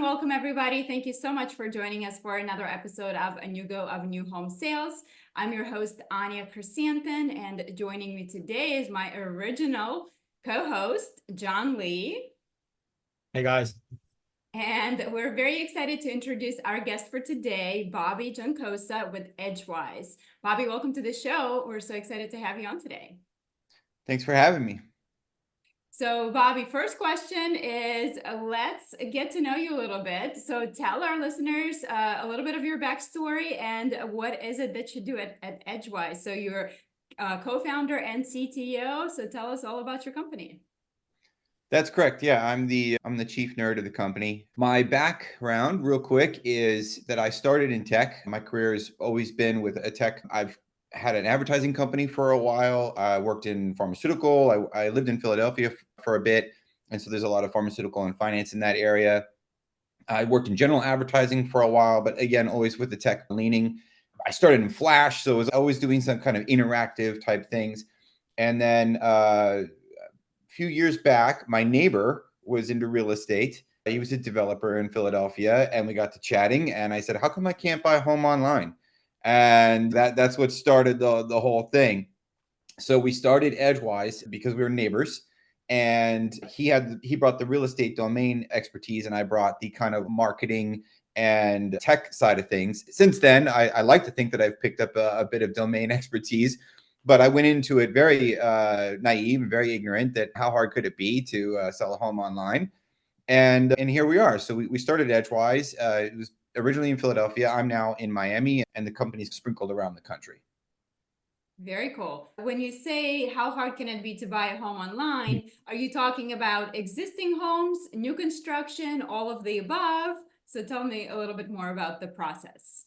welcome everybody. Thank you so much for joining us for another episode of Anewgo of New Home Sales. I'm your host, Anya Chrisanthon, and joining me today is my original co-host, John Lee. Hey guys. And we're very excited to introduce our guest for today, Bobby Juncosa with Edgewise. Bobby, welcome to the show. We're so excited to have you on today. Thanks for having me. So Bobby, first question is, let's get to know you a little bit. So tell our listeners a little bit of your backstory and what is it that you do at Edgewise. So you're co-founder and CTO. So tell us all about your company. That's correct. Yeah, I'm the chief nerd of the company. My background, real quick, is that I started in tech. My career has always been with a tech. I've had an advertising company for a while. I worked in pharmaceutical. I lived in Philadelphia for a bit. And so there's a lot of pharmaceutical and finance in that area. I worked in general advertising for a while, but again, always with the tech leaning. I started in Flash, so I was always doing some kind of interactive type things. And then a few years back, my neighbor was into real estate. He was a developer in Philadelphia, and we got to chatting. And I said, "How come I can't buy a home online?" And that's what started the whole thing. So we started Edgewise because we were neighbors, and he brought the real estate domain expertise, and I brought the kind of marketing and tech side of things. Since then, I like to think that I've picked up a bit of domain expertise, but I went into it very naive and very ignorant that how hard could it be to sell a home online? And here we are. So we started Edgewise. It was originally in Philadelphia. I'm now in Miami, and the company's sprinkled around the country. Very cool. When you say how hard can it be to buy a home online, are you talking about existing homes, new construction, all of the above? So tell me a little bit more about the process.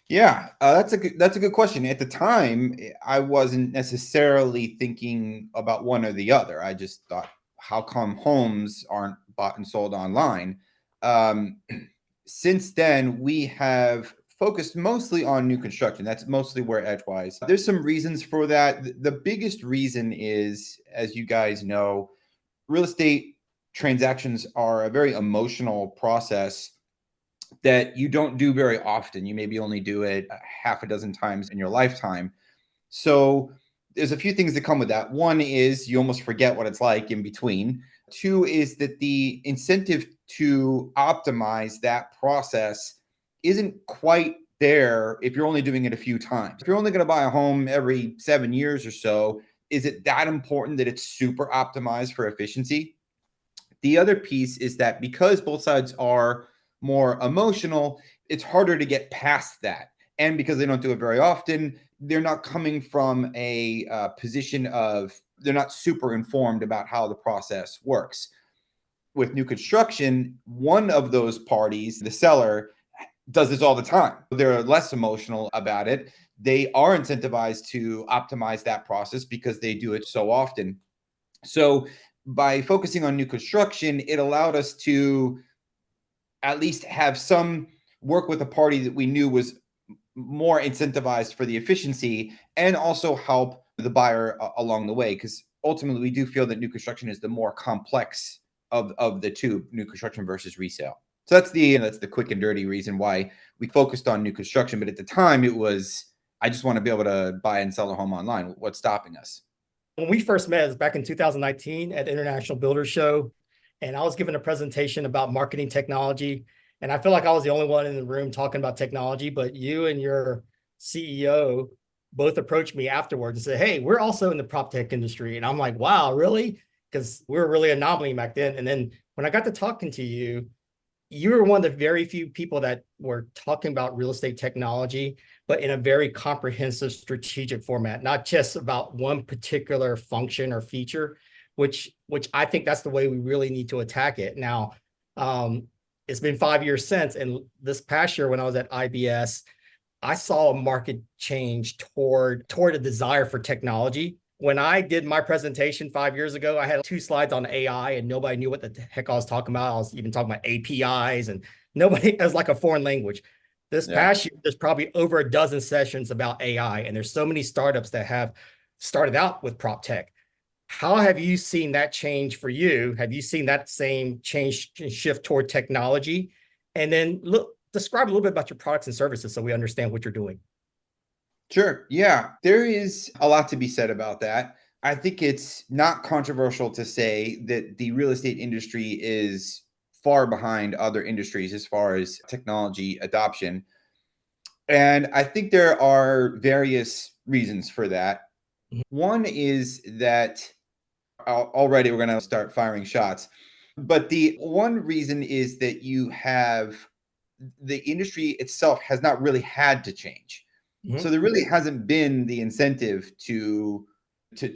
Yeah, that's a good question. At the time, I wasn't necessarily thinking about one or the other. I just thought, how come homes aren't bought and sold online? Since then, we have focused mostly on new construction. That's mostly where Edgewise. There's some reasons for that. The biggest reason is, as you guys know, real estate transactions are a very emotional process that you don't do very often. You maybe only do it half a dozen times in your lifetime. So there's a few things that come with that. One is you almost forget what it's like in between. Two is that the incentive to optimize that process isn't quite there if you're only doing it a few times. If you're only going to buy a home every 7 years or so, is it that important that it's super optimized for efficiency? The other piece is that because both sides are more emotional, it's harder to get past that. And because they don't do it very often, they're not coming from a position of, they're not super informed about how the process works. With new construction, one of those parties, the seller, does this all the time. They're less emotional about it. They are incentivized to optimize that process because they do it so often. So by focusing on new construction, it allowed us to at least have some work with a party that we knew was more incentivized for the efficiency, and also help the buyer along the way. Because ultimately, we do feel that new construction is the more complex of the two, new construction versus resale. So that's the quick and dirty reason why we focused on new construction. But at the time, it was, I just want to be able to buy and sell a home online. What's stopping us? When we first met, it was back in 2019 at the International Builders Show, and I was giving a presentation about marketing technology. And I feel like I was the only one in the room talking about technology, but you and your CEO both approached me afterwards and said, "Hey, we're also in the prop tech industry." And I'm like, "Wow, really?" Because we were really an anomaly back then. And then when I got to talking to you, you were one of the very few people that were talking about real estate technology, but in a very comprehensive strategic format, not just about one particular function or feature, which I think that's the way we really need to attack it. Now, it's been 5 years since, and this past year when I was at IBS, I saw a market change toward a desire for technology. When I did my presentation 5 years ago, I had 2 slides on AI and nobody knew what the heck I was talking about. I was even talking about APIs and nobody, it was like a foreign language. This past year, there's probably over a dozen sessions about AI, and there's so many startups that have started out with prop tech. How have you seen that change for you? Have you seen that same change and shift toward technology? And then describe a little bit about your products and services so we understand what you're doing. Sure. Yeah, there is a lot to be said about that. I think it's not controversial to say that the real estate industry is far behind other industries as far as technology adoption. And I think there are various reasons for that. Mhm. One is that already we're going to start firing shots. But the one reason is that you have the industry itself has not really had to change. Mhm. So there really hasn't been the incentive to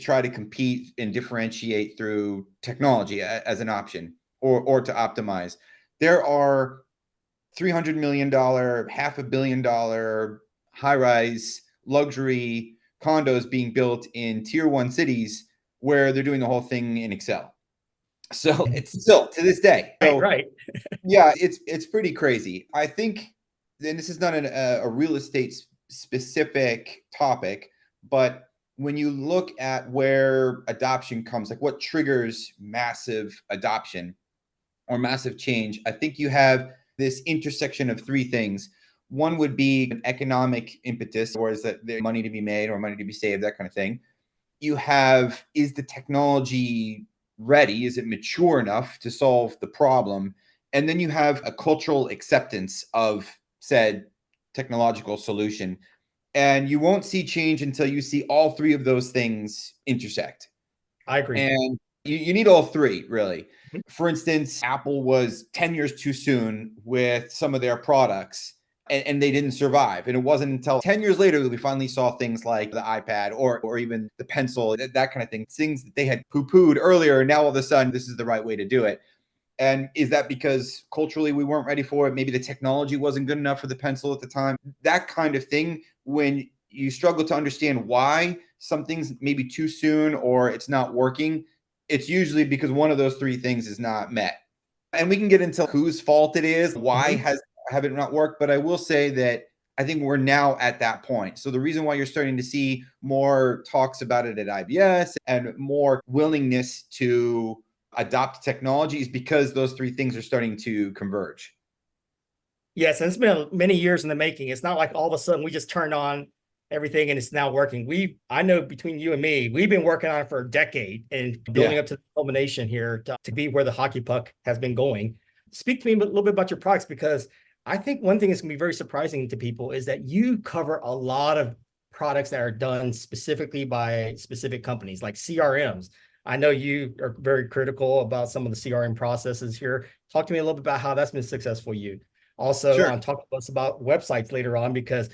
try to compete and differentiate through technology as an option or to optimize. There are $300 million, $500 million high-rise luxury condos being built in tier one cities where they're doing the whole thing in Excel. So it's still to this day. So Right. yeah, it's pretty crazy. I think, and this is not a real estate specific topic, but when you look at where adoption comes, like what triggers massive adoption or massive change, I think you have this intersection of three things. One would be an economic impetus, or is that there's money to be made or money to be saved, that kind of thing. You have, is the technology ready? Is it mature enough to solve the problem? And then you have a cultural acceptance of said technological solution. And you won't see change until you see all three of those things intersect. I agree. And you need all three, really. Mhm. For instance, Apple was 10 years too soon with some of their products and they didn't survive. And it wasn't until 10 years later that we finally saw things like the iPad or even the pencil, that kind of thing, things that they had poo-pooed earlier. And now all of a sudden, this is the right way to do it. And is that because culturally we weren't ready for it? Maybe the technology wasn't good enough for the pencil at the time. That kind of thing, when you struggle to understand why something's maybe too soon or it's not working, it's usually because one of those three things is not met. And we can get into whose fault it is, why Mhm. have it not worked, but I will say that I think we're now at that point. So the reason why you're starting to see more talks about it at IBS and more willingness to adopt technology is because those three things are starting to converge. Yes, and it's been many years in the making. It's not like all of a sudden we just turned on everything and it's now working. I know between you and me, we've been working on it for a decade and building Yeah. up to the culmination here to be where the hockey puck has been going. Speak to me a little bit about your products, because I think one thing that's going to be very surprising to people is that you cover a lot of products that are done specifically by specific companies like CRMs. I know you are very critical about some of the CRM processes here. Talk to me a little bit about how that's been successful for you. Also, Sure. talk to us about websites later on, because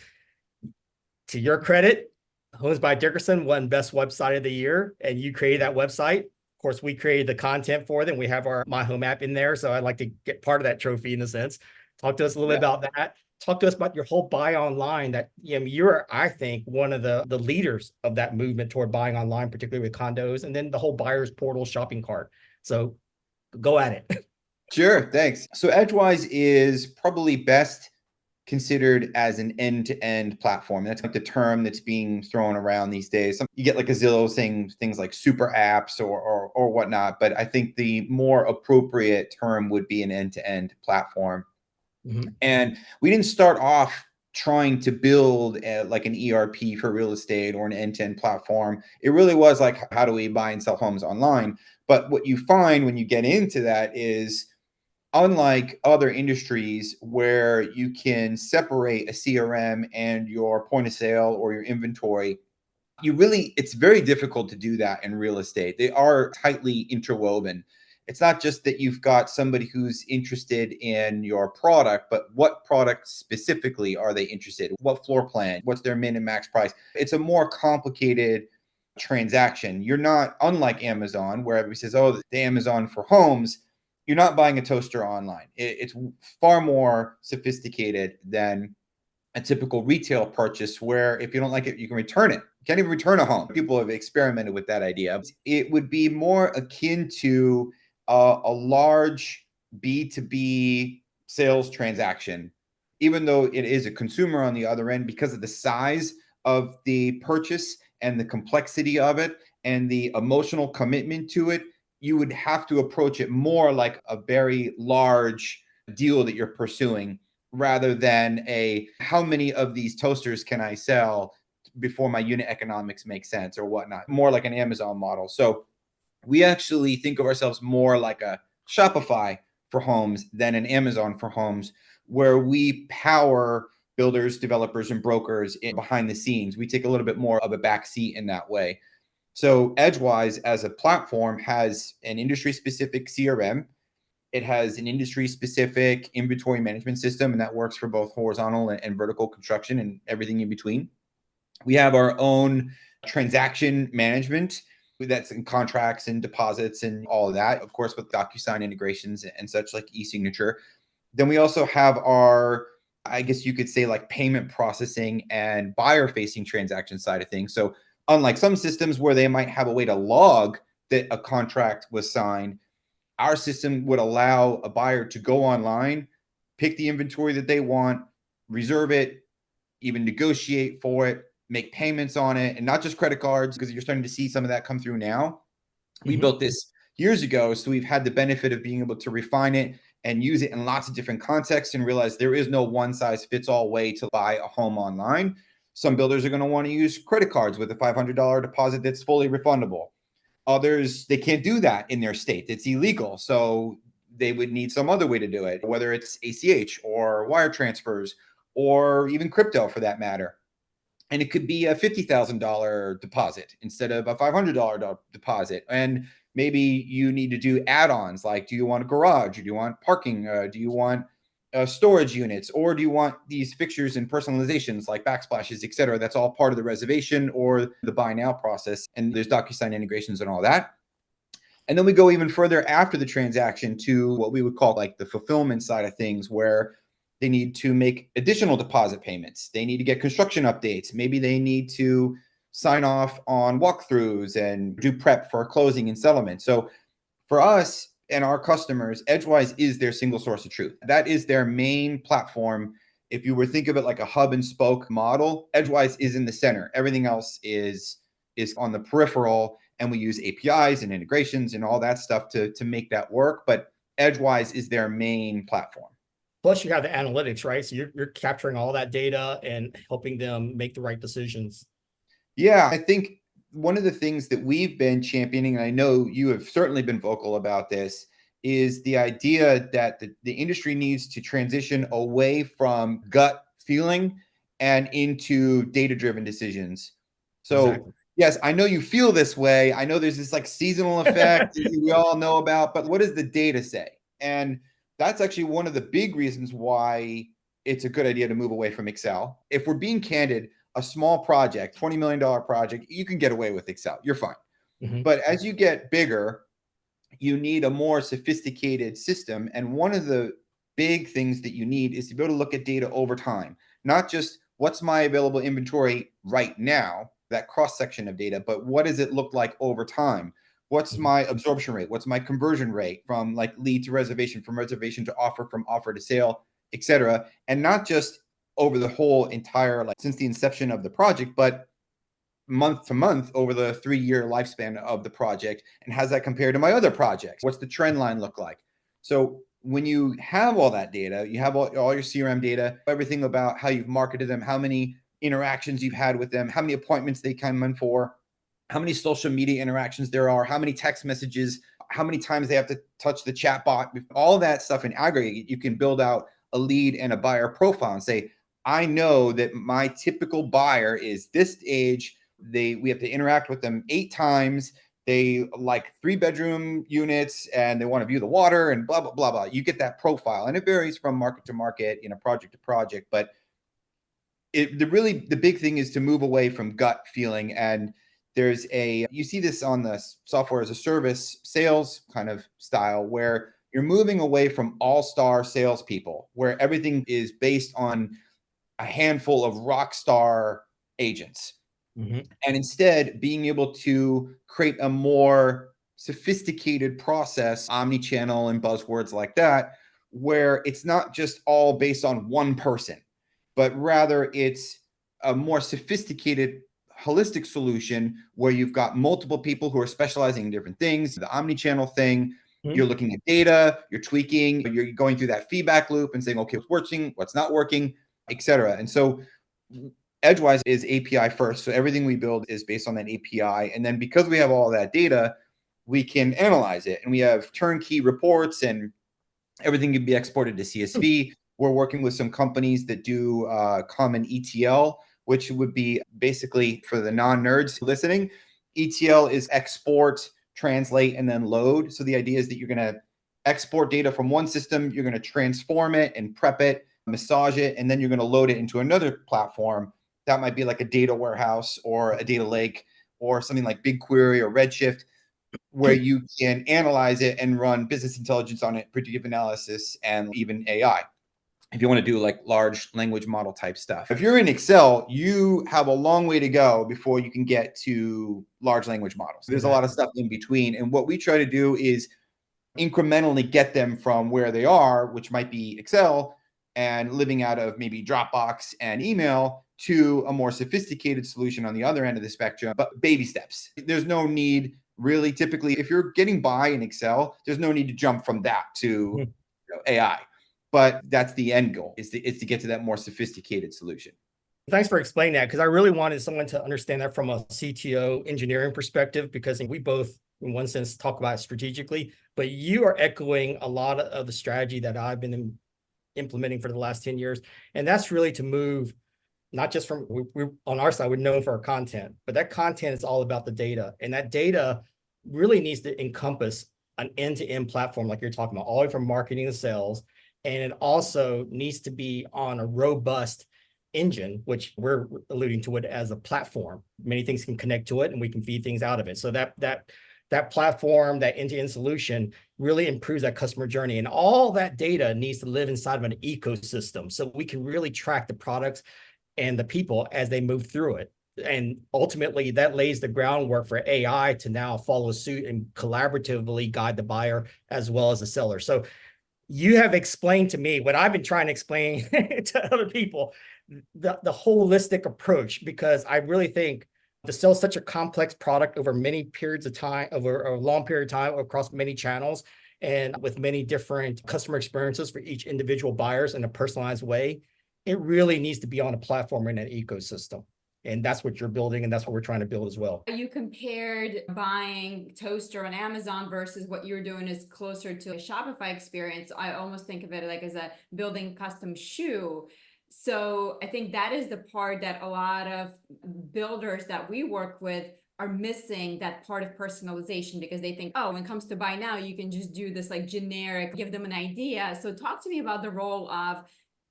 to your credit, Homes by Dickerson won Best Website of the Year, and you created that website. Of course, we created the content for them. We have our My Home app in there, so I'd like to get part of that trophy in a sense. Talk to us a little bit about that. Talk to us about your whole buy online. That you're, I think, one of the leaders of that movement toward buying online, particularly with condos, and then the whole buyer's portal shopping cart. So go at it. Sure. Thanks. So Edgewise is probably best considered as an end-to-end platform. That's like the term that's being thrown around these days. You get like a Zillow saying things like super apps or whatnot, but I think the more appropriate term would be an end-to-end platform. Mhm. And we didn't start off trying to build like an ERP for real estate or an end-to-end platform. It really was like, how do we buy and sell homes online? But what you find when you get into that is, unlike other industries where you can separate a CRM and your point of sale or your inventory, it's very difficult to do that in real estate. They are tightly interwoven. It's not just that you've got somebody who's interested in your product, but what product specifically are they interested in? What floor plan? What's their min and max price? It's a more complicated transaction. You're not, unlike Amazon, where everybody says, oh, the Amazon for homes. You're not buying a toaster online. It's far more sophisticated than a typical retail purchase, where if you don't like it, you can return it. You can't even return a home. People have experimented with that idea. It would be more akin to a large B2B sales transaction, even though it is a consumer on the other end, because of the size of the purchase and the complexity of it and the emotional commitment to it, you would have to approach it more like a very large deal that you're pursuing rather than a how many of these toasters can I sell before my unit economics make sense or whatnot, more like an Amazon model. So we actually think of ourselves more like a Shopify for homes than an Amazon for homes, where we power builders, developers, and brokers behind the scenes. We take a little bit more of a back seat in that way. So Edgewise as a platform has an industry specific CRM. It has an industry specific inventory management system, and that works for both horizontal and vertical construction and everything in between. We have our own transaction management that's in contracts and deposits and all of that, of course, with DocuSign integrations and such like e-signature. Then we also have our, I guess you could say, like payment processing and buyer facing transaction side of things. So unlike some systems where they might have a way to log that a contract was signed, our system would allow a buyer to go online, pick the inventory that they want, reserve it, even negotiate for it, make payments on it, and not just credit cards, because you're starting to see some of that come through now. We built this years ago, so we've had the benefit of being able to refine it and use it in lots of different contexts and realize there is no one size fits all way to buy a home online. Some builders are going to want to use credit cards with a $500 deposit that's fully refundable. Others, they can't do that in their state. It's illegal. So they would need some other way to do it, whether it's ACH or wire transfers or even crypto for that matter. And it could be a $50,000 deposit instead of a $500 deposit. And maybe you need to do add-ons like, do you want a garage? Or do you want parking? Do you want storage units? Or do you want these fixtures and personalizations like backsplashes, et cetera? That's all part of the reservation or the buy now process. And there's DocuSign integrations and all that. And then we go even further after the transaction to what we would call like the fulfillment side of things, where they need to make additional deposit payments. They need to get construction updates. Maybe they need to sign off on walkthroughs and do prep for closing and settlement. So for us and our customers, Edgewise is their single source of truth. That is their main platform. If you were to think of it like a hub and spoke model, Edgewise is in the center. Everything else is on the peripheral, and we use APIs and integrations and all that stuff to make that work. But Edgewise is their main platform. Plus you have the analytics, right? So you're capturing all that data and helping them make the right decisions. Yeah, I think one of the things that we've been championing, and I know you have certainly been vocal about this, is the idea that the industry needs to transition away from gut feeling and into data-driven decisions. So Exactly. yes, I know you feel this way. I know there's this like seasonal effect that we all know about, but what does the data say? And that's actually one of the big reasons why it's a good idea to move away from Excel. If we're being candid, a small project, $20 million project, you can get away with Excel. You're fine. But as you get bigger, you need a more sophisticated system. And one of the big things that you need is to be able to look at data over time, not just what's my available inventory right now, that cross section of data, but what does it look like over time? What's my absorption rate? What's my conversion rate from like lead to reservation, from reservation to offer, from offer to sale, et cetera? And not just over the whole entire, like since the inception of the project, but month to month over the 3-year lifespan of the project. And how's that compared to my other projects? What's the trend line look like? So when you have all that data, you have all your CRM data, everything about how you've marketed them, how many interactions you've had with them, how many appointments they come in for, how many social media interactions there are, how many text messages, how many times they have to touch the chat bot, all that stuff in aggregate, you can build out a lead and a buyer profile and say, I know that my typical buyer is this age. We have to interact with them 8 times. They like 3-bedroom units and they want to view the water and blah, blah, blah, blah. You get that profile, and it varies from market to market, project to project. But the big thing is to move away from gut feeling. And you see this on the software as a service sales kind of style, where you're moving away from all-star salespeople, where everything is based on a handful of rock star agents. And instead being able to create a more sophisticated process, omni-channel and buzzwords like that, where it's not just all based on one person, but rather it's a more sophisticated holistic solution where you've got multiple people who are specializing in different things, the omni-channel thing. You're looking at data, you're tweaking, you're going through that feedback loop and saying, okay, what's working, what's not working, etc. And so Edgewise is API first. So everything we build is based on that API. And then because we have all that data, we can analyze it. And we have turnkey reports and everything can be exported to CSV. We're working with some companies that do common ETL, which would be basically for the non-nerds listening. ETL is export, translate, and then load. So the idea is that you're going to export data from one system, you're going to transform it and prep it, massage it, and then you're going to load it into another platform. That might be like a data warehouse or a data lake or something like BigQuery or Redshift, where you can analyze it and run business intelligence on it, predictive analysis, and even AI. If you want to do like large language model type stuff. If you're in Excel, you have a long way to go before you can get to large language models. There's a lot of stuff in between. And what we try to do is incrementally get them from where they are, which might be Excel and living out of maybe Dropbox and email, to a more sophisticated solution on the other end of the spectrum, but baby steps. There's no need really, typically, if you're getting by in Excel, there's no need to jump from that to AI. But that's the end goal, is to get to that more sophisticated solution. Thanks for explaining that, because I really wanted someone to understand that from a CTO engineering perspective, because we both, in one sense, talk about it strategically, but you are echoing a lot of the strategy that I've been implementing for the last 10 years. And that's really to move, not just from, we're on our side, we're known for our content, but that content is all about the data. And that data really needs to encompass an end-to-end platform like you're talking about, all the way from marketing to sales. And it also needs to be on a robust engine, which we're alluding to it as a platform. Many things can connect to it and we can feed things out of it. So that platform, that end-to-end solution really improves that customer journey. And all that data needs to live inside of an ecosystem so we can really track the products and the people as they move through it. And ultimately that lays the groundwork for AI to now follow suit and collaboratively guide the buyer as well as the seller. So you have explained to me what I've been trying to explain to other people, the holistic approach, because I really think to sell such a complex product over many periods of time, over a long period of time across many channels and with many different customer experiences for each individual buyers in a personalized way, it really needs to be on a platform in an ecosystem. And that's what you're building, and that's what we're trying to build as well. You compared buying toaster on Amazon versus what you're doing is closer to a Shopify experience. I almost think of it like as a building custom shoe. So I think that is the part that a lot of builders that we work with are missing, that part of personalization, because they think, oh, when it comes to buy now, you can just do this like generic, give them an idea. So talk to me about the role of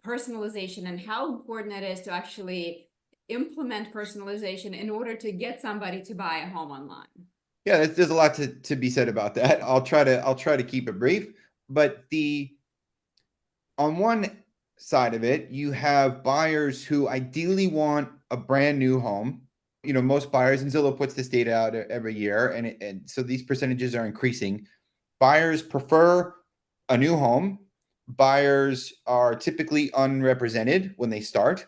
personalization and how important it is to actually implement personalization in order to get somebody to buy a home online. Yeah, there's a lot to be said about that. I'll try to keep it brief, but on one side of it, you have buyers who ideally want a brand new home. You know, most buyers, and Zillow puts this data out every year, and so these percentages are increasing. Buyers prefer a new home. Buyers are typically unrepresented when they start,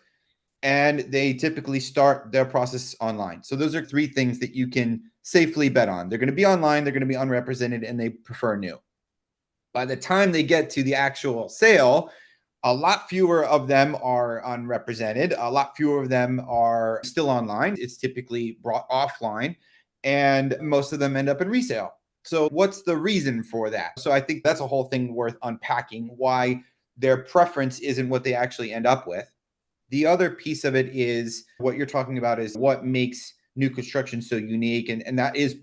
and they typically start their process online. So those are three things that you can safely bet on. They're going to be online, they're going to be unrepresented, and they prefer new. By the time they get to the actual sale, a lot fewer of them are unrepresented. A lot fewer of them are still online. It's typically brought offline, and most of them end up in resale. So what's the reason for that? So I think that's a whole thing worth unpacking, why their preference isn't what they actually end up with. The other piece of it is what you're talking about is what makes new construction so unique. And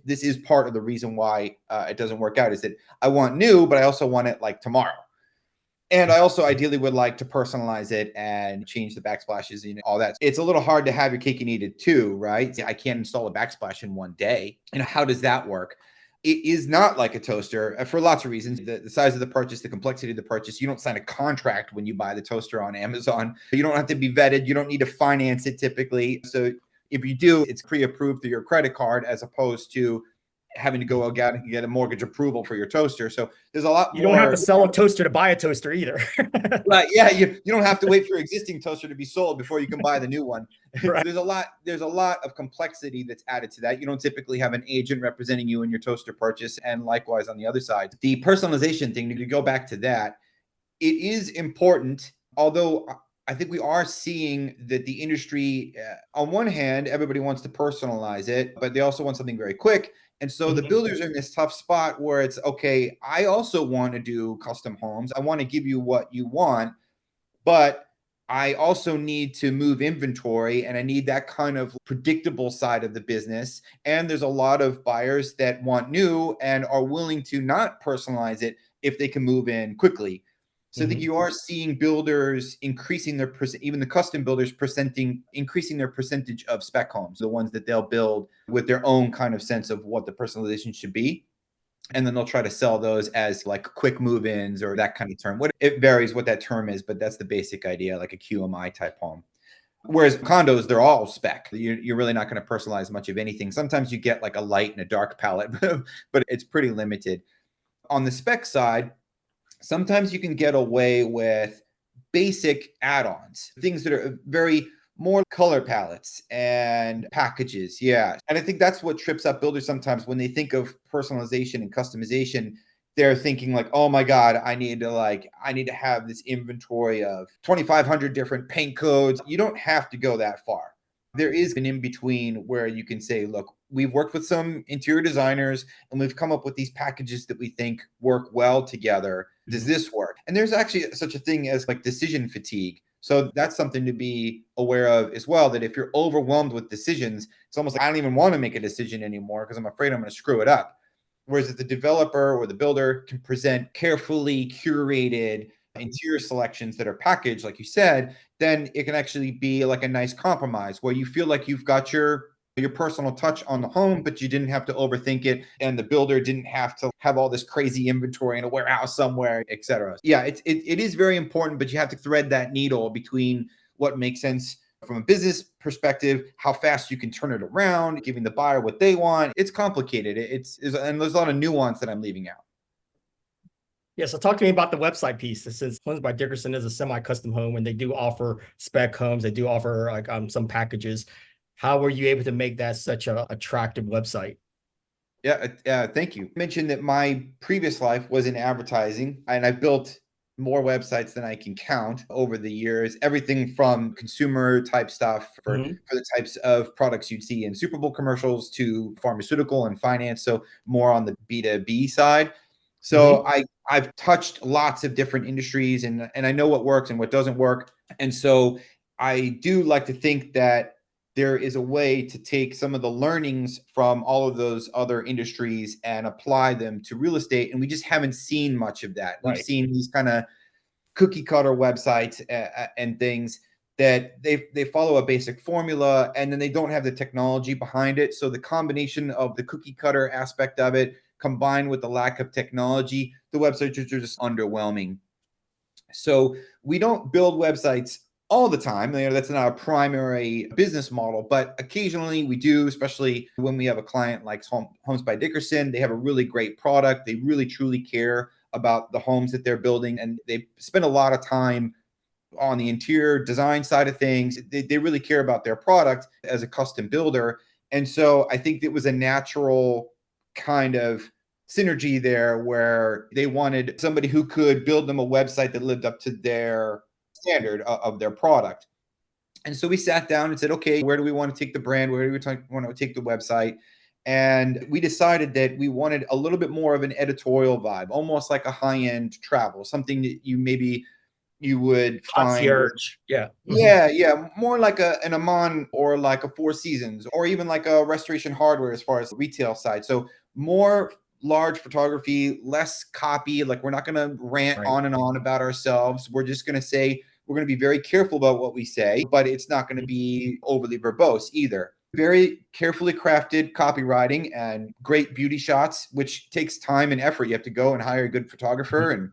this is part of the reason why it doesn't work out, is that I want new, but I also want it like tomorrow. And I also ideally would like to personalize it and change the backsplashes and all that. It's a little hard to have your cake and eat it too, right? I can't install a backsplash in one day. And how does that work? It is not like a toaster for lots of reasons. The size of the purchase, the complexity of the purchase. You don't sign a contract when you buy the toaster on Amazon. You don't have to be vetted. You don't need to finance it typically. So if you do, it's pre-approved through your credit card, as opposed to having to go out and get a mortgage approval for your toaster. So there's a lot You more. don't have to sell a toaster to buy a toaster either. Right. Yeah. You don't have to wait for your existing toaster to be sold before you can buy the new one. Right. There's a lot of complexity that's added to that. You don't typically have an agent representing you in your toaster purchase. And likewise on the other side, the personalization thing, to go back to that, it is important, although I think we are seeing that the industry, on one hand, everybody wants to personalize it, but they also want something very quick. And so the builders are in this tough spot where it's, okay, I also want to do custom homes. I want to give you what you want, but I also need to move inventory, and I need that kind of predictable side of the business. And there's a lot of buyers that want new and are willing to not personalize it if they can move in quickly. So I think you are seeing builders increasing their even the custom builders increasing their percentage of spec homes, the ones that they'll build with their own kind of sense of what the personalization should be. And then they'll try to sell those as like quick move-ins or that kind of term. It varies what that term is, but that's the basic idea, like a QMI type home. Whereas condos, they're all spec. You're really not going to personalize much of anything. Sometimes you get like a light and a dark palette, but it's pretty limited. On the spec side, sometimes you can get away with basic add-ons, things that are very more color palettes and packages. Yeah. And I think that's what trips up builders sometimes when they think of personalization and customization. They're thinking like, oh my God, I need to have this inventory of 2,500 different paint codes. You don't have to go that far. There is an in-between where you can say, look, we've worked with some interior designers and we've come up with these packages that we think work well together. Does this work? And there's actually such a thing as like decision fatigue. So that's something to be aware of as well, that if you're overwhelmed with decisions, it's almost like I don't even want to make a decision anymore because I'm afraid I'm going to screw it up. Whereas if the developer or the builder can present carefully curated interior selections that are packaged, like you said, then it can actually be like a nice compromise where you feel like you've got your personal touch on the home, but you didn't have to overthink it. And the builder didn't have to have all this crazy inventory in a warehouse somewhere, etc. Yeah, it is very important, but you have to thread that needle between what makes sense from a business perspective, how fast you can turn it around, giving the buyer what they want. It's complicated. And there's a lot of nuance that I'm leaving out. Yeah, so talk to me about the website piece. Since Homes by Dickerson is a semi-custom home and they do offer spec homes, they do offer like some packages. How were you able to make that such an attractive website? Yeah, thank you. I mentioned that my previous life was in advertising, and I've built more websites than I can count over the years. Everything from consumer type stuff for the types of products you'd see in Super Bowl commercials to pharmaceutical and finance. So more on the B2B side. So I've touched lots of different industries and I know what works and what doesn't work. And so I do like to think that there is a way to take some of the learnings from all of those other industries and apply them to real estate. And we just haven't seen much of that. We've seen these kind of cookie cutter websites and things that they follow a basic formula and then they don't have the technology behind it. So the combination of the cookie cutter aspect of it combined with the lack of technology, the websites are just underwhelming. So we don't build websites all the time. That's not a primary business model, but occasionally we do, especially when we have a client like Homes by Dickerson. They have a really great product. They really truly care about the homes that they're building, and they spend a lot of time on the interior design side of things. They really care about their product as a custom builder. And so I think it was a natural kind of synergy there where they wanted somebody who could build them a website that lived up to their standard of their product. And so we sat down and said, okay, where do we want to take the brand? Where do we want to take the website? And we decided that we wanted a little bit more of an editorial vibe, almost like a high-end travel, something that you would find. Concierge. Yeah. Yeah. More like an Amman or like a Four Seasons or even like a Restoration Hardware as far as the retail side. So more large photography, less copy. Like we're not going to rant on and on about ourselves. We're just going to say, we're going to be very careful about what we say, but it's not going to be overly verbose either. Very carefully crafted copywriting and great beauty shots, which takes time and effort. You have to go and hire a good photographer.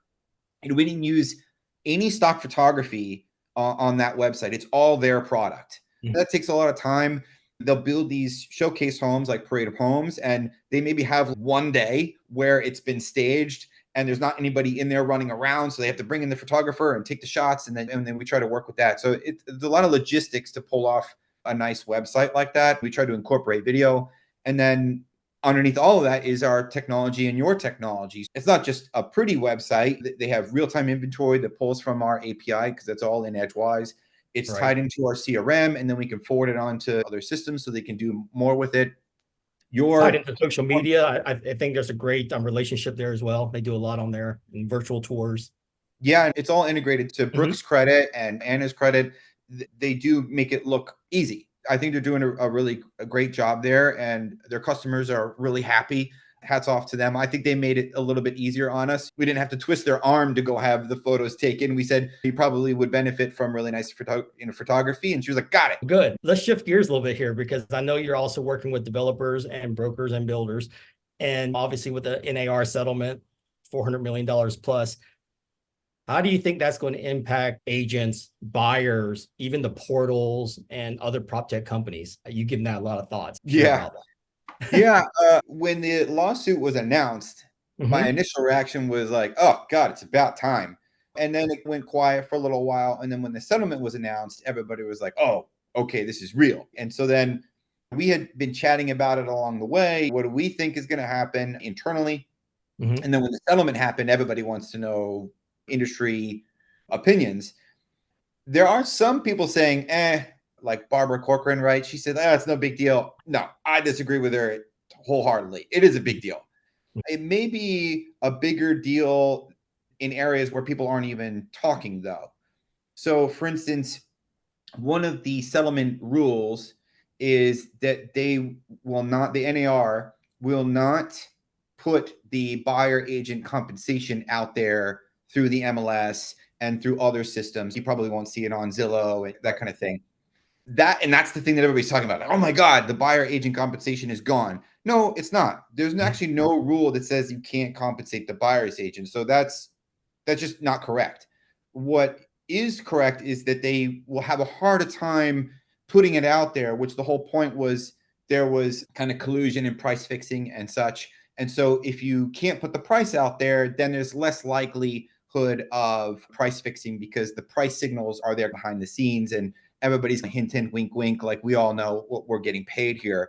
And we didn't use any stock photography on that website. It's all their product. That takes a lot of time. They'll build these showcase homes like Parade of Homes, and they maybe have one day where it's been staged and there's not anybody in there running around. So they have to bring in the photographer and take the shots. And then we try to work with that. So there's a lot of logistics to pull off a nice website like that. We try to incorporate video. And then underneath all of that is our technology and your technology. It's not just a pretty website. They have real-time inventory that pulls from our API because that's all in Edgewise. It's tied into our CRM, and then we can forward it on to other systems so they can do more with it. Tied into social media. I think there's a great relationship there as well. They do a lot on there and virtual tours. Yeah, it's all integrated to Brooke's credit and Anna's credit. They do make it look easy. I think they're doing a great job there, and their customers are really happy. Hats off to them. I think they made it a little bit easier on us. We didn't have to twist their arm to go have the photos taken. We said he probably would benefit from really nice photography. And she was like, got it. Good. Let's shift gears a little bit here, because I know you're also working with developers and brokers and builders. And obviously with the NAR settlement, $400 million plus, how do you think that's going to impact agents, buyers, even the portals and other prop tech companies? You given that a lot of thoughts? Yeah. Yeah. When the lawsuit was announced, my initial reaction was like, oh God, it's about time. And then it went quiet for a little while. And then when the settlement was announced, everybody was like, oh, okay, this is real. And so then we had been chatting about it along the way. What do we think is going to happen internally? And then when the settlement happened, everybody wants to know industry opinions. There are some people saying, like Barbara Corcoran, right? She said, it's no big deal. No, I disagree with her wholeheartedly. It is a big deal. It may be a bigger deal in areas where people aren't even talking, though. So, for instance, one of the settlement rules is that the NAR will not put the buyer agent compensation out there through the MLS and through other systems. You probably won't see it on Zillow and that kind of thing. That's the thing that everybody's talking about. Oh my God, the buyer agent compensation is gone. No, it's not. There's actually no rule that says you can't compensate the buyer's agent. So that's just not correct. What is correct is that they will have a harder time putting it out there, which the whole point was there was kind of collusion and price fixing and such. And so if you can't put the price out there, then there's less likelihood of price fixing because the price signals are there behind the scenes and everybody's hint, hint, wink, wink, like we all know what we're getting paid here.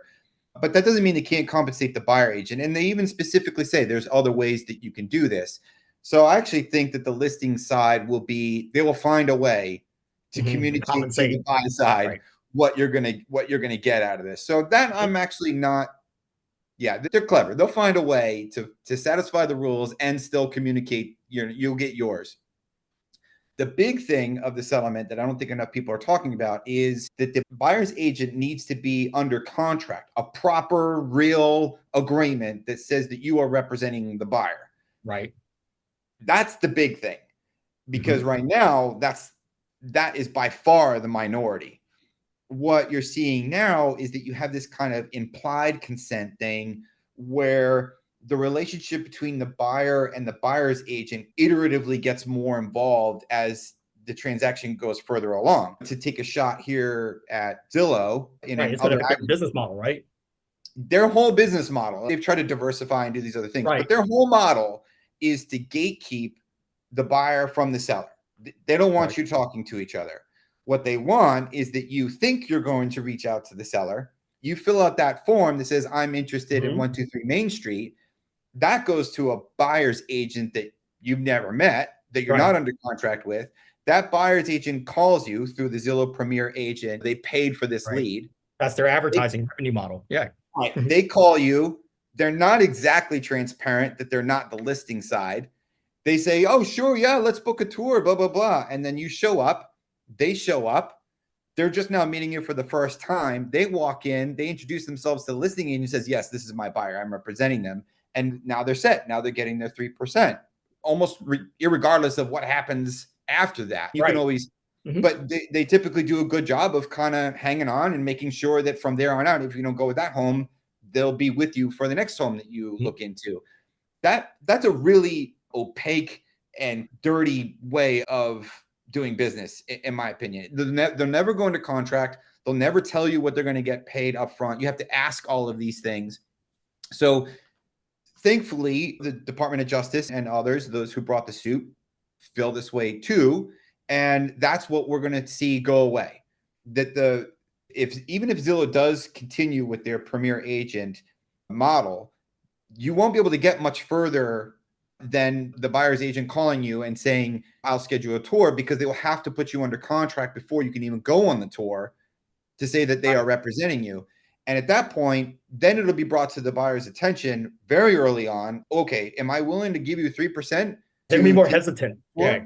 But that doesn't mean they can't compensate the buyer agent. And they even specifically say there's other ways that you can do this. So I actually think that the listing side they will find a way to communicate to the buy side what you're gonna get out of this. So that I'm actually not. Yeah, they're clever. They'll find a way to satisfy the rules and still communicate. You'll get yours. The big thing of the settlement that I don't think enough people are talking about is that the buyer's agent needs to be under contract, a proper, real agreement that says that you are representing the buyer. Right. That's the big thing, because right now that is by far the minority. What you're seeing now is that you have this kind of implied consent thing where the relationship between the buyer and the buyer's agent iteratively gets more involved as the transaction goes further along. To take a shot here at Zillow, It's been a business model, right? Their whole business model, they've tried to diversify and do these other things, but their whole model is to gatekeep the buyer from the seller. They don't want you talking to each other. What they want is that you think you're going to reach out to the seller. You fill out that form that says, I'm interested in 123 Main Street. That goes to a buyer's agent that you've never met, that you're not under contract with. That buyer's agent calls you through the Zillow Premier agent. They paid for this lead. That's their advertising revenue model. Yeah. They call you. They're not exactly transparent that they're not the listing side. They say, oh, sure, yeah, let's book a tour, blah, blah, blah. And then you show up. They show up. They're just now meeting you for the first time. They walk in. They introduce themselves to the listing agent and says, yes, this is my buyer. I'm representing them. And now they're set. Now they're getting their 3%, almost irregardless of what happens after that. You can always, but they typically do a good job of kind of hanging on and making sure that from there on out, if you don't go with that home, they'll be with you for the next home that you look into. That's a really opaque and dirty way of doing business, in my opinion. They're never going to contract. They'll never tell you what they're going to get paid up front. You have to ask all of these things. So thankfully, the Department of Justice and others, those who brought the suit, feel this way too. And that's what we're going to see go away. That even if Zillow does continue with their premier agent model, you won't be able to get much further than the buyer's agent calling you and saying, I'll schedule a tour, because they will have to put you under contract before you can even go on the tour to say that they are representing you. And at that point, then it'll be brought to the buyer's attention very early on. Okay, am I willing to give you 3%? They're gonna be more hesitant. Yeah.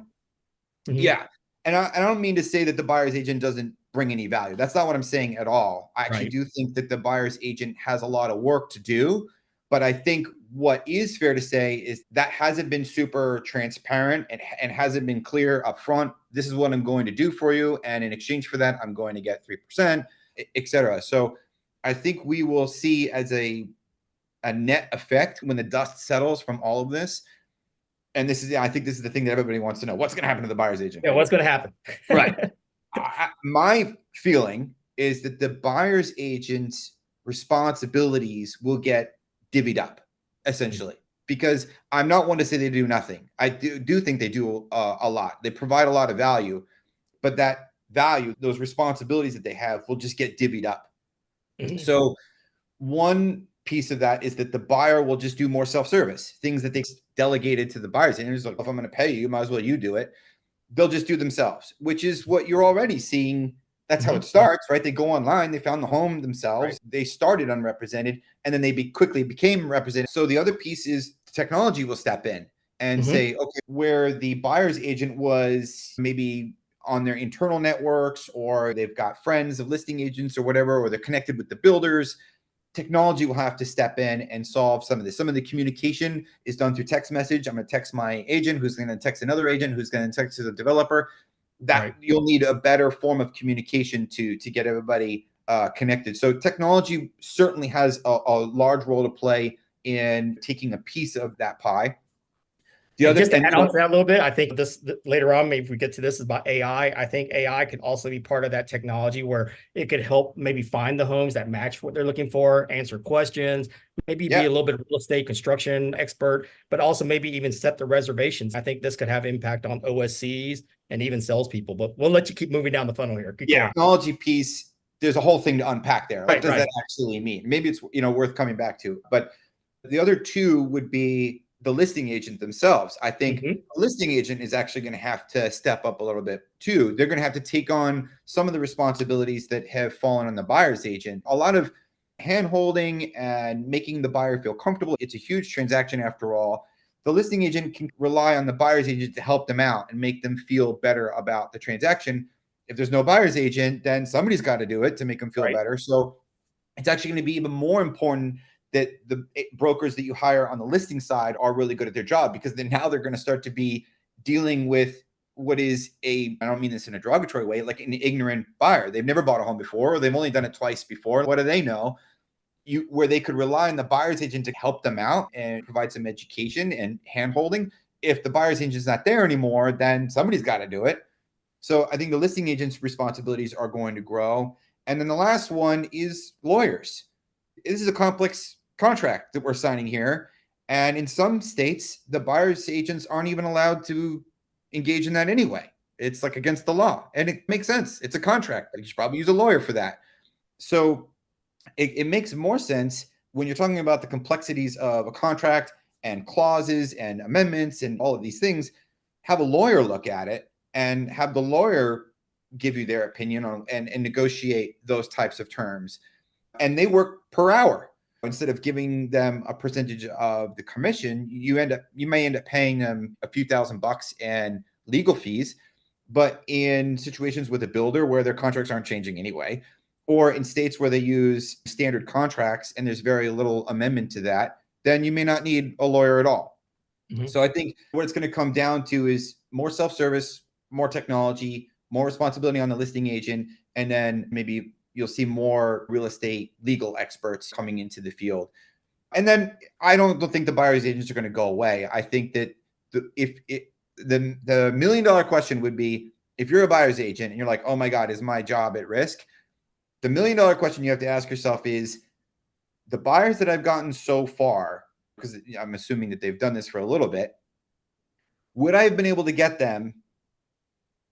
Mm-hmm. Yeah. And I don't mean to say that the buyer's agent doesn't bring any value. That's not what I'm saying at all. I actually do think that the buyer's agent has a lot of work to do. But I think what is fair to say is that hasn't been super transparent and hasn't been clear up front. This is what I'm going to do for you. And in exchange for that, I'm going to get 3%, et cetera. So I think we will see as a net effect when the dust settles from all of this. And I think this is the thing that everybody wants to know. What's going to happen to the buyer's agent? Yeah, what's going to happen? Right. My feeling is that the buyer's agent's responsibilities will get divvied up, essentially, because I'm not one to say they do nothing. I do think they do a lot. They provide a lot of value, but that value, those responsibilities that they have, will just get divvied up. So one piece of that is that the buyer will just do more self-service, things that they delegated to the buyer's agent. It's like, if I'm going to pay you, might as well you do it. They'll just do themselves, which is what you're already seeing. That's how it starts, right? They go online, they found the home themselves, they started unrepresented, and then they quickly became represented. So the other piece is technology will step in and say, okay, where the buyer's agent was maybe on their internal networks, or they've got friends of listing agents or whatever, or they're connected with the builders, technology will have to step in and solve some of this. Some of the communication is done through text message. I'm going to text my agent, who's going to text another agent, who's going to text to the developer. That you'll need a better form of communication to get everybody connected. So technology certainly has a large role to play in taking a piece of that pie. Just to add on to that a little bit, I think later on, maybe if we get to this, is about AI. I think AI could also be part of that technology, where it could help maybe find the homes that match what they're looking for, answer questions, maybe be a little bit of real estate construction expert, but also maybe even set the reservations. I think this could have impact on OSCs and even salespeople, but we'll let you keep moving down the funnel here. Technology piece, there's a whole thing to unpack there. What does that actually mean? Maybe it's worth coming back to. But the other two would be the listing agent themselves. I think a listing agent is actually going to have to step up a little bit too. They're going to have to take on some of the responsibilities that have fallen on the buyer's agent. A lot of hand-holding and making the buyer feel comfortable. It's a huge transaction after all. The listing agent can rely on the buyer's agent to help them out and make them feel better about the transaction. If there's no buyer's agent, then somebody's got to do it to make them feel better. So it's actually going to be even more important that the brokers that you hire on the listing side are really good at their job, because then now they're going to start to be dealing with what is I don't mean this in a derogatory way, like an ignorant buyer. They've never bought a home before, or they've only done it twice before. What do they know? Where they could rely on the buyer's agent to help them out and provide some education and handholding. If the buyer's agent is not there anymore, then somebody's got to do it. So I think the listing agent's responsibilities are going to grow. And then the last one is lawyers. This is a complex contract that we're signing here. And in some states, the buyer's agents aren't even allowed to engage in that anyway. It's like against the law. And it makes sense. It's a contract. You should probably use a lawyer for that. So it makes more sense when you're talking about the complexities of a contract and clauses and amendments and all of these things. Have a lawyer look at it and have the lawyer give you their opinion on and negotiate those types of terms. And they work per hour. Instead of giving them a percentage of the commission, you may end up paying them a few $1,000s in legal fees. But in situations with a builder where their contracts aren't changing anyway, or in states where they use standard contracts and there's very little amendment to that, then you may not need a lawyer at all. So I think what it's going to come down to is more self-service, more technology, more responsibility on the listing agent, and then maybe you'll see more real estate legal experts coming into the field. And then I don't think the buyer's agents are going to go away. I think that the $1 million question would be, if you're a buyer's agent and you're like, oh my God, is my job at risk? The $1 million question you have to ask yourself is, the buyers that I've gotten so far, because I'm assuming that they've done this for a little bit, would I have been able to get them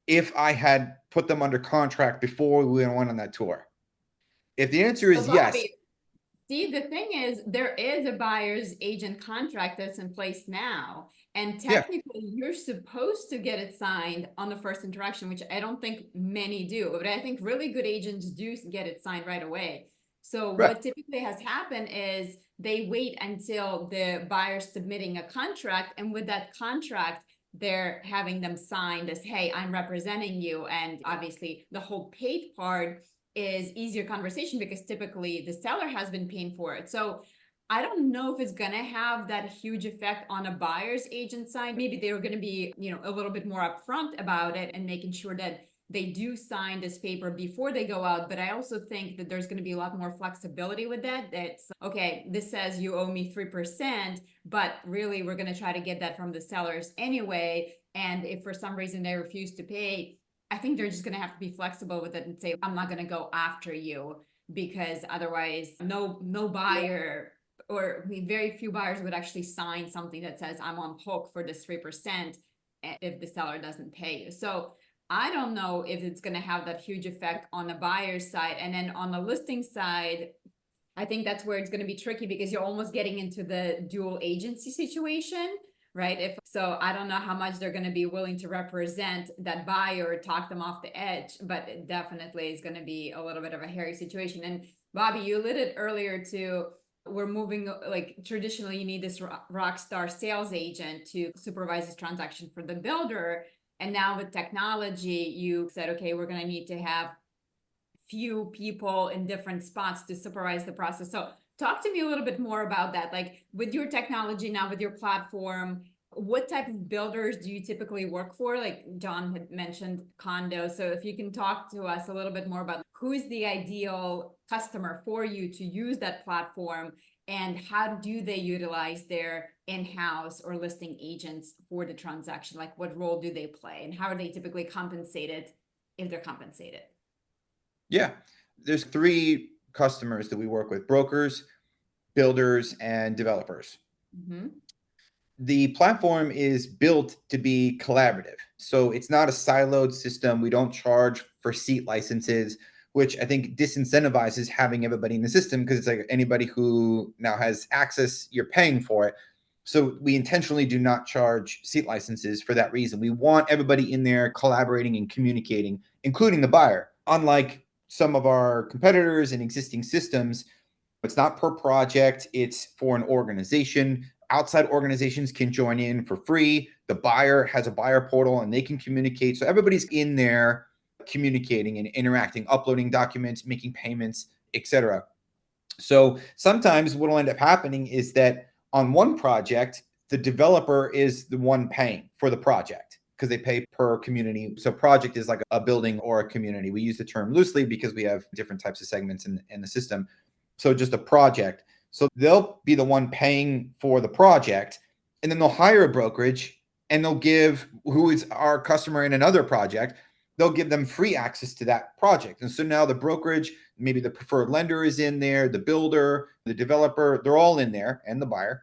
if I had put them under contract before we went on that tour? If the answer is So yes, Bobby, see, the thing is, there is a buyer's agent contract that's in place now. And Yeah. technically, you're supposed to get it signed on the first interaction, which I don't think many do, but I think really good agents do get it signed right away. So Right. what typically has happened is they wait until the buyer's submitting a contract, and with that contract, they're having them signed as, hey, I'm representing you. And obviously the whole paid part is easier conversation because typically the seller has been paying for it. So I don't know if it's gonna have that huge effect on a buyer's agent side. Maybe they were gonna be, a little bit more upfront about it and making sure that they do sign this paper before they go out. But I also think that there's gonna be a lot more flexibility with that. That's okay, this says you owe me 3%, but really we're gonna try to get that from the sellers anyway. And if for some reason they refuse to pay, I think they're just gonna have to be flexible with it and say, I'm not gonna go after you, because otherwise no buyer, or very few buyers would actually sign something that says I'm on hook for this 3% if the seller doesn't pay you. So I don't know if it's gonna have that huge effect on the buyer's side. And then on the listing side, I think that's where it's gonna be tricky, because you're almost getting into the dual agency situation, right? So I don't know how much they're gonna be willing to represent that buyer or talk them off the edge, but it definitely is gonna be a little bit of a hairy situation. And Bobby, you alluded earlier to, we're moving, like traditionally you need this rock star sales agent to supervise this transaction for the builder. And now with technology, you said, okay, we're gonna need to have few people in different spots to supervise the process. So talk to me a little bit more about that. Like with your technology now, with your platform, what type of builders do you typically work for? Like John had mentioned condos. So if you can talk to us a little bit more about who is the ideal customer for you to use that platform, and how do they utilize their in-house or listing agents for the transaction? Like what role do they play, and how are they typically compensated, if they're compensated? Yeah. There's 3 customers that we work with: brokers, builders, and developers. Mm-hmm. The platform is built to be collaborative. So it's not a siloed system. We don't charge for seat licenses, which I think disincentivizes having everybody in the system, because it's like anybody who now has access, you're paying for it. So we intentionally do not charge seat licenses for that reason. We want everybody in there collaborating and communicating, including the buyer. Unlike some of our competitors and existing systems, it's not per project, it's for an organization. Outside organizations can join in for free. The buyer has a buyer portal and they can communicate. So everybody's in there communicating and interacting, uploading documents, making payments, etc. So sometimes what will end up happening is that on one project, the developer is the one paying for the project, because they pay per community. So project is like a building or a community. We use the term loosely because we have different types of segments in the system. So just a project. So they'll be the one paying for the project, and then they'll hire a brokerage, and they'll give, who is our customer in another project, they'll give them free access to that project. And so now the brokerage, maybe the preferred lender is in there, the builder, the developer, they're all in there, and the buyer,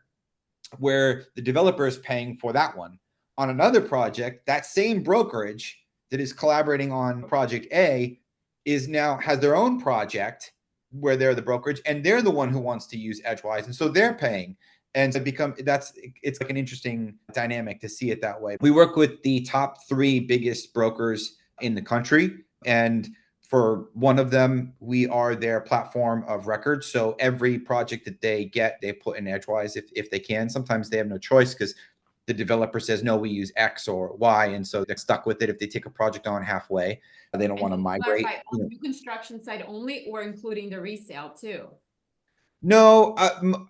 where the developer is paying for that one. On another project, that same brokerage that is collaborating on project A is now has their own project where they're the brokerage, and they're the one who wants to use Edgewise, and so they're paying. And so it's like an interesting dynamic to see it that way. We work with the top 3 biggest brokers in the country, and for one of them, we are their platform of record. So every project that they get, they put in Edgewise if they can. Sometimes they have no choice because the developer says, no, we use X or Y. And so they're stuck with it if they take a project on halfway. They don't want to migrate. Clarify, on new construction side only, or including the resale too? No,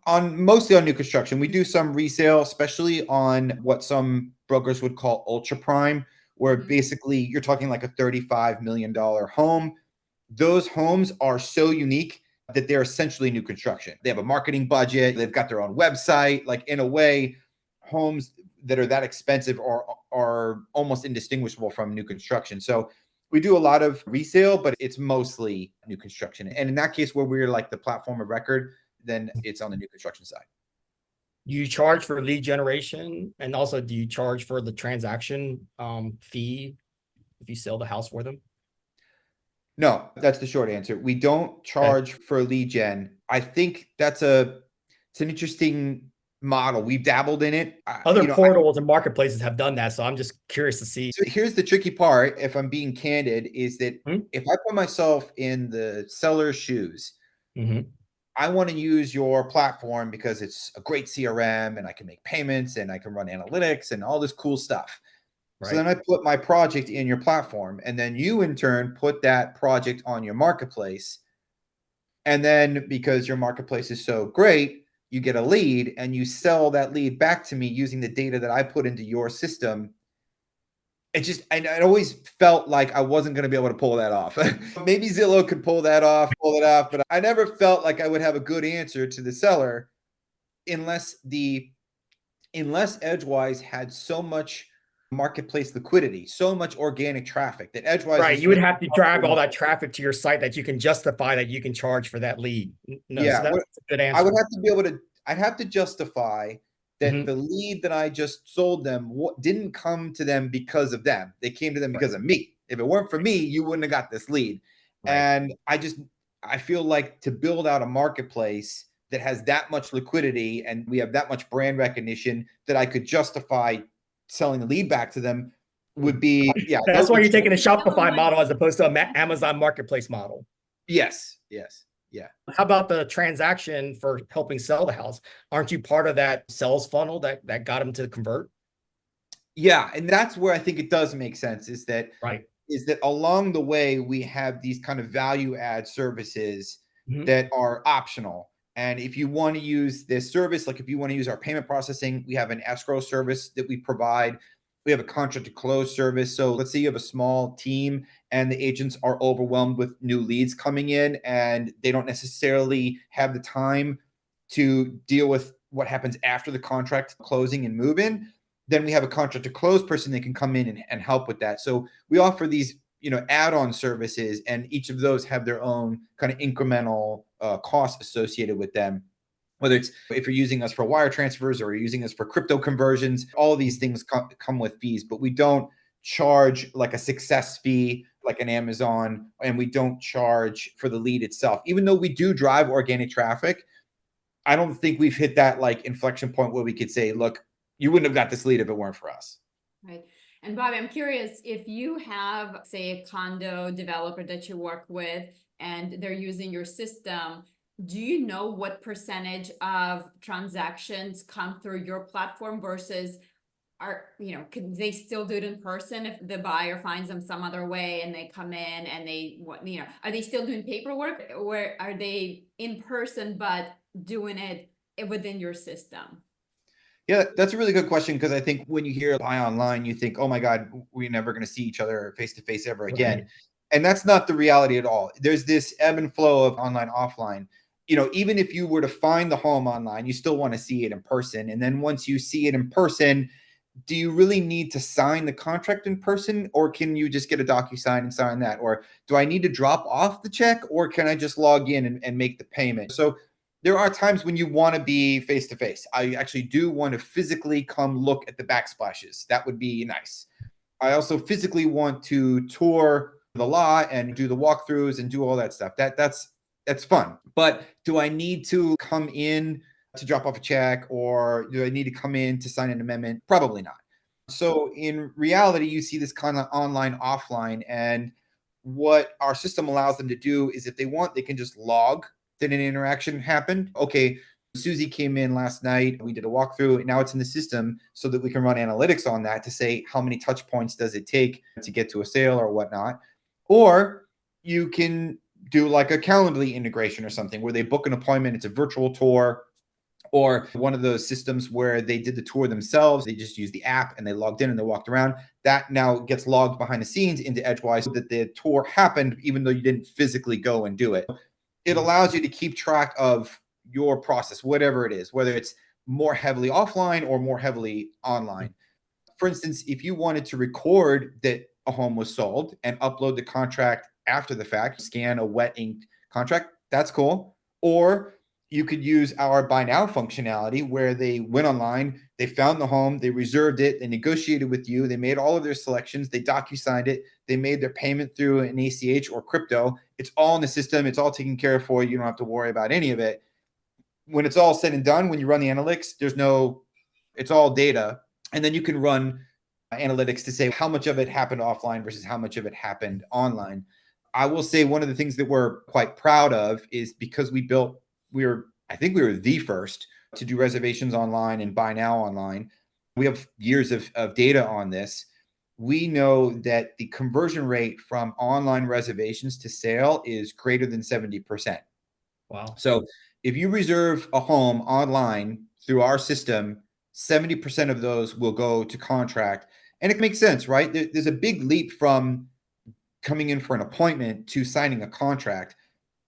mostly on new construction. We do some resale, especially on what some brokers would call ultra prime, where basically you're talking like a $35 million home. Those homes are so unique that they're essentially new construction. They have a marketing budget. They've got their own website. Like, in a way, homes that are that expensive are almost indistinguishable from new construction. So We do a lot of resale, but it's mostly new construction. And in that case, where we're like the platform of record, then it's on the new construction side. Do you charge for lead generation? And also, do you charge for the transaction fee if you sell the house for them? No, that's the short answer. We don't charge for lead gen. I think it's an interesting model. We've dabbled in it. Other portals and marketplaces have done that, so I'm just curious to see. So here's the tricky part, if I'm being candid, is that if I put myself in the seller's shoes, I want to use your platform because it's a great CRM and I can make payments and I can run analytics and all this cool stuff. Right. So then I put my project in your platform, and then you in turn put that project on your marketplace. And then because your marketplace is so great, you get a lead and you sell that lead back to me using the data that I put into your system. I always felt like I wasn't going to be able to pull that off. Maybe Zillow could pull it off, but I never felt like I would have a good answer to the seller unless Edgewise had so much marketplace liquidity, so much organic traffic that Edgewise. Right. You would have to drive all that traffic to your site that you can justify that you can charge for that lead. No, yeah, so that's a good answer. I would have to be able to, I'd have to justify that the lead that I just sold them didn't come to them because of them. They came to them because of me. If it weren't for me, you wouldn't have got this lead. Right. And I feel like to build out a marketplace that has that much liquidity and we have that much brand recognition that I could justify selling the lead back to them would be, yeah. That's why you're taking a Shopify model as opposed to an Amazon marketplace model. Yes. Yes. Yeah. How about the transaction for helping sell the house? Aren't you part of that sales funnel that got them to convert? Yeah. And that's where I think it does make sense is that along the way, we have these kind of value add services that are optional. And if you want to use this service, like if you want to use our payment processing, we have an escrow service that we provide. We have a contract to close service. So let's say you have a small team and the agents are overwhelmed with new leads coming in and they don't necessarily have the time to deal with what happens after the contract closing and move in. Then we have a contract to close person that can come in and help with that. So we offer these, add-on services, and each of those have their own kind of incremental costs associated with them. Whether it's if you're using us for wire transfers or you're using us for crypto conversions, all of these things come with fees, but we don't charge like a success fee like an Amazon, and we don't charge for the lead itself. Even though we do drive organic traffic, I don't think we've hit that like inflection point where we could say, look, you wouldn't have got this lead if it weren't for us. Right. And Bobby, I'm curious if you have, say, a condo developer that you work with and they're using your system, do you know what percentage of transactions come through your platform versus can they still do it in person if the buyer finds them some other way and they come in and are they still doing paperwork, or are they in person but doing it within your system? Yeah, that's a really good question, because I think when you hear buy online, you think, oh my God, we're never going to see each other face to face ever again. Right. And that's not the reality at all. There's this ebb and flow of online, offline. Even if you were to find the home online, you still want to see it in person. And then once you see it in person, do you really need to sign the contract in person, or can you just get a DocuSign and sign that? Or do I need to drop off the check, or can I just log in and make the payment? So there are times when you want to be face-to-face. I actually do want to physically come look at the backsplashes. That would be nice. I also physically want to tour the lot and do the walkthroughs and do all that stuff. That's fun. But do I need to come in to drop off a check, or do I need to come in to sign an amendment? Probably not. So in reality, you see this kind of online, offline, and what our system allows them to do is if they want, they can just log that an interaction happened. Okay, Susie came in last night. We did a walkthrough. Now it's in the system so that we can run analytics on that to say how many touch points does it take to get to a sale or whatnot. Or you can do like a Calendly integration or something where they book an appointment. It's a virtual tour, or one of those systems where they did the tour themselves. They just used the app and they logged in and they walked around. That now gets logged behind the scenes into Edgewise so that the tour happened even though you didn't physically go and do it. It allows you to keep track of your process, whatever it is, whether it's more heavily offline or more heavily online. For instance, if you wanted to record that a home was sold and upload the contract after the fact, scan a wet inked contract. That's cool. Or you could use our buy now functionality where they went online, they found the home, they reserved it, they negotiated with you, they made all of their selections, they docu-signed it, they made their payment through an ACH or crypto. It's all in the system. It's all taken care of for you. You don't have to worry about any of it. When it's all said and done, when you run the analytics, it's all data. And then you can run analytics to say how much of it happened offline versus how much of it happened online. I will say one of the things that we're quite proud of is because I think we were the first to do reservations online and buy now online. We have years of data on this. We know that the conversion rate from online reservations to sale is greater than 70%. Wow. So if you reserve a home online through our system, 70% of those will go to contract. And it makes sense, right? There's a big leap from coming in for an appointment to signing a contract.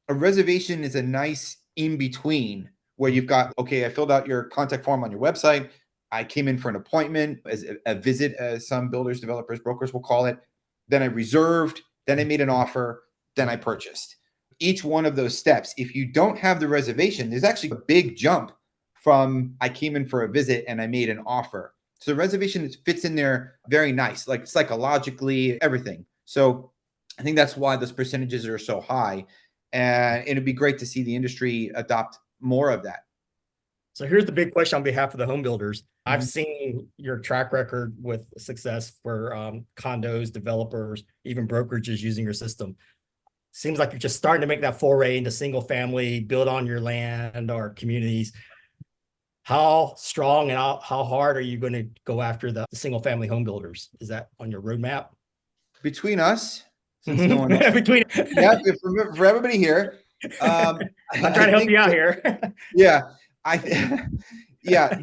A reservation is a nice in between where you've got, okay, I filled out your contact form on your website. I came in for an appointment, as a visit, as some builders, developers, brokers will call it. Then I reserved, then I made an offer, then I purchased. Each one of those steps, if you don't have the reservation, there's actually a big jump from I came in for a visit and I made an offer. So the reservation fits in there very nice, like psychologically, everything. So I think that's why those percentages are so high. And it'd be great to see the industry adopt more of that. So here's the big question on behalf of the home builders. I've Mhm. seen your track record with success for condos, developers, even brokerages using your system. Seems like you're just starting to make that foray into single family, build on your land or communities. How strong and how hard are you going to go after the single family home builders? Is that on your roadmap? Between us, since no one else, Between yeah, for everybody here, I'm trying to help you out here. Yeah, yeah.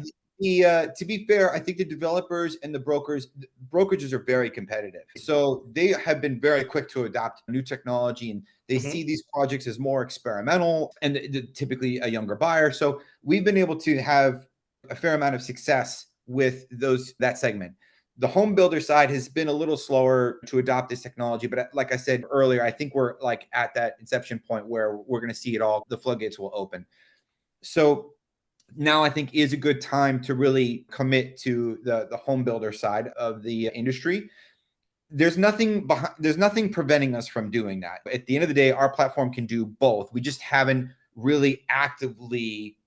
To be fair, I think the developers and the brokerages are very competitive. So they have been very quick to adopt new technology, and they see these projects as more experimental and typically a younger buyer. So we've been able to have a fair amount of success with that segment. The home builder side has been a little slower to adopt this technology, but like I said earlier, I think we're like at that inception point where we're going to see it all. The floodgates will open. So now I think is a good time to really commit to the home builder side of the industry. There's nothing preventing us from doing that. At the end of the day, our platform can do both. We just haven't really actively,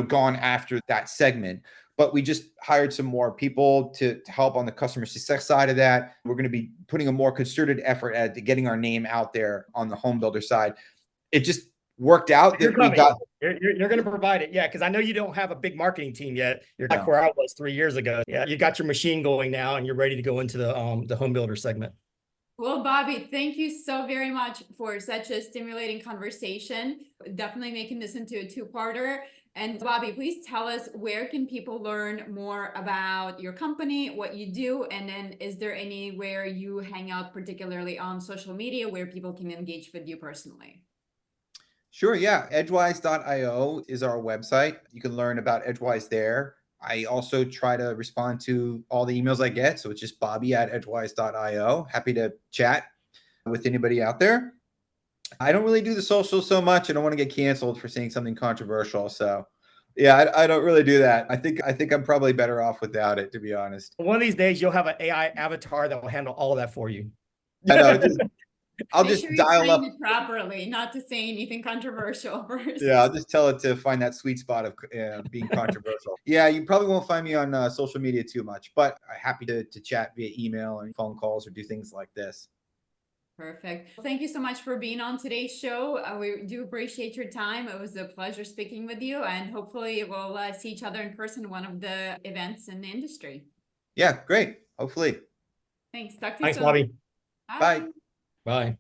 gone after that segment. But we just hired some more people to help on the customer success side of that. We're going to be putting a more concerted effort at getting our name out there on the home builder side. It just worked out that we got. You're going to provide it. Yeah. Cause I know you don't have a big marketing team yet. You're like where I was 3 years ago. Yeah. You got your machine going now and you're ready to go into the home builder segment. Well, Bobby, thank you so very much for such a stimulating conversation. Definitely making this into a two-parter. And Bobby, please tell us, where can people learn more about your company, what you do, and then is there anywhere you hang out, particularly on social media, where people can engage with you personally? Sure, yeah. Edgewise.io is our website. You can learn about Edgewise there. I also try to respond to all the emails I get. So it's just Bobby@edgewise.io. Happy to chat with anybody out there. I don't really do the social so much. I don't want to get canceled for saying something controversial. So yeah, I don't really do that. I think I'm probably better off without it, to be honest. One of these days you'll have an AI avatar that will handle all of that for you. I know. I'll Make just sure dial up it properly, not to say anything controversial first. Yeah, I'll just tell it to find that sweet spot of being controversial. Yeah, you probably won't find me on social media too much, but I'm happy to chat via email and phone calls or do things like this. Perfect. Thank you so much for being on today's show. We do appreciate your time. It was a pleasure speaking with you, and hopefully we'll see each other in person at one of the events in the industry. Yeah, great. Hopefully. Thanks. Talk to you Thanks, soon. Bobby. Bye. Bye.